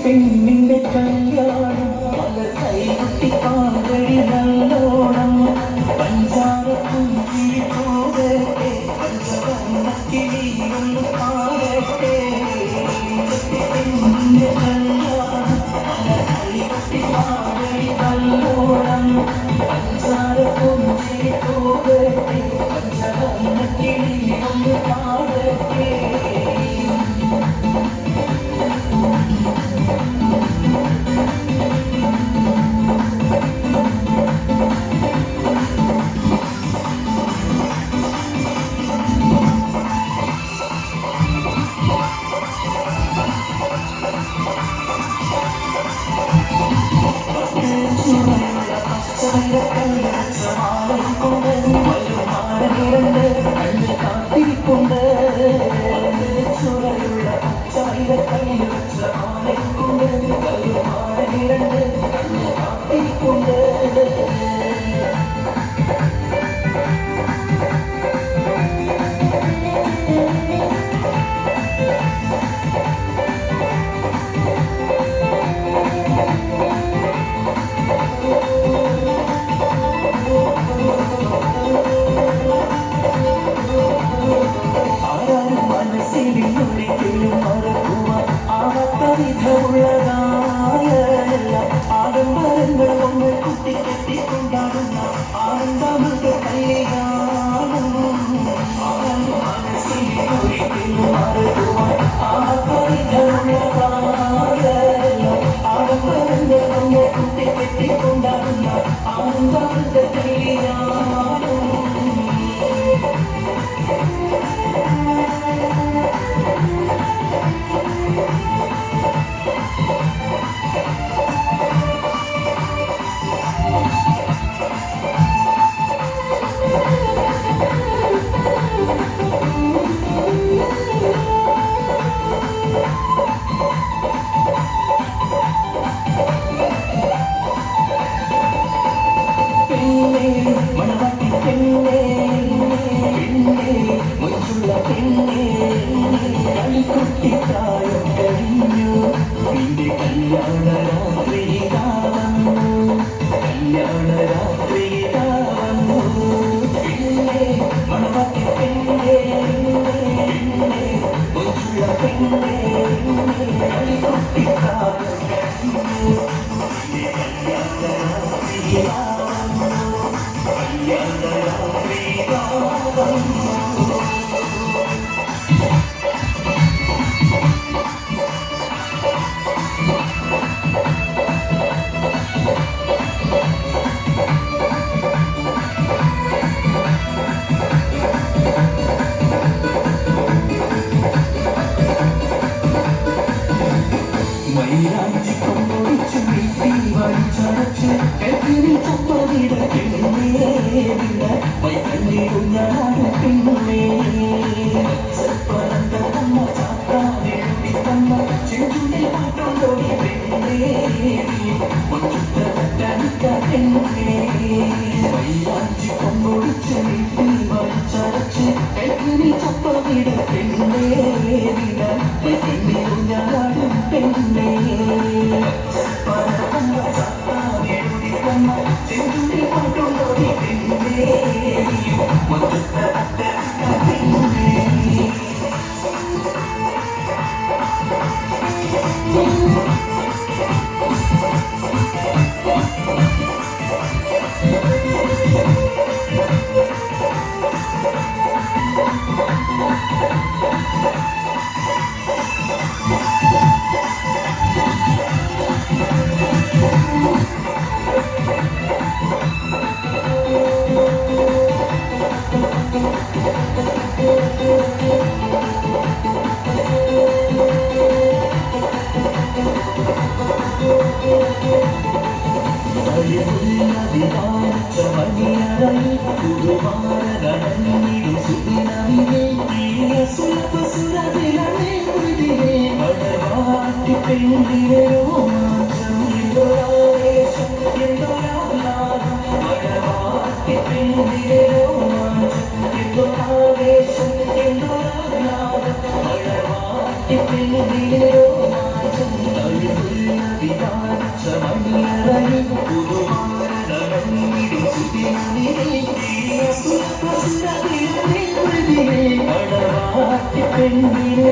പെണ്ണിന്റെ കല്യാണം മല കൈകുട്ടി പാങ്കടി നല്ലോണം പഞ്ചാര പുഞ്ചി പോകട്ടെ പഞ്ചവർണ്ണക്കിളിയൊന്ന് പാടട്ടെ പെണ്ണിന്റെ കല്യാണം മല കൈകുട്ടി പാങ്കടി നല്ലോണം പഞ്ചാര പുഞ്ചി പോകട്ടെ പഞ്ചവർണ്ണക്കിളിയൊന്ന് പാടട്ടെ. ആഡംബരങ്ങൾ ഒന്ന് കുട്ടിക്കെട്ടിക്കൊണ്ടാടുന്ന ആനന്ദമൃത കല്യാണം ഒരിക്കലും മറക്കുവാൻ ആഡംബരങ്ങൾ ഒന്ന് കുട്ടിക്കെട്ടിക്കൊണ്ടാടുന്ന ആനന്ദമൃത കല്യാണം. കളിക്കുട്ടിക്കാലം കഴിഞ്ഞു പിന്നെ കല്യാണരാത്രി വന്നു പിന്നെ മണവാട്ടി പെണ്ണേ കൊച്ചുള്ള പെണ്ണേ കളിക്കുട്ടിക്കാലം കഴിഞ്ഞു പിന്നെ കല്യാണരാത്രി വന്നു. മൈലാഞ്ചി കൊണ്ടൊഴിച്ചു വീട്ടിൽ വലിച്ചടച്ച് കെട്ടിനി ചപ്പതിട പെണ്ണേ വൈകല്യൂഞ്ഞാടും പെണ്ണേ ചെപ്പറന്ത തമ്മ ചാത്താനെഴുതി തമ്മ ചെഞ്ചുണ്ടിൽ പാട്ടോടി പെണ്ണേ മറ്റുത്തനിക്ക പെണ്ണേ മൈലാഞ്ചി കൊണ്ടൊഴിച്ചു വീട്ടിൽ വലിച്ചടച്ച് കെട്ടിനി ചപ്പതിട പെണ്ണേ വൈകല്യൂഞ്ഞാടും പെണ്ണേ ചെഞ്ചുണ്ടിൽ പാട്ടോടി പെണ്ണേ മറ്റുത്തനിക്ക പെണ്ണേ. ിടും സുദിനമിലേ മടവാട്ടി പെണ്ണിനെ രോമാഞ്ചം എന്തൊരാവേശം എന്തൊരാഹ്ലാദം മടവാട്ടി പെണ്ണിനെ രോമാഞ്ചം എന്തൊരാവേശം എന്തൊരാഹ്ലാദം മടവാട്ടി പെണ്ണിനെ രോമാഞ്ചം തഴുകുന്ന വിധാനിച്ച മണിയറയിൽ പുതുമാരനടങ്ങിടും സുതിമുനിയിൽ മടവാട്ടി പെണ്ണിനെ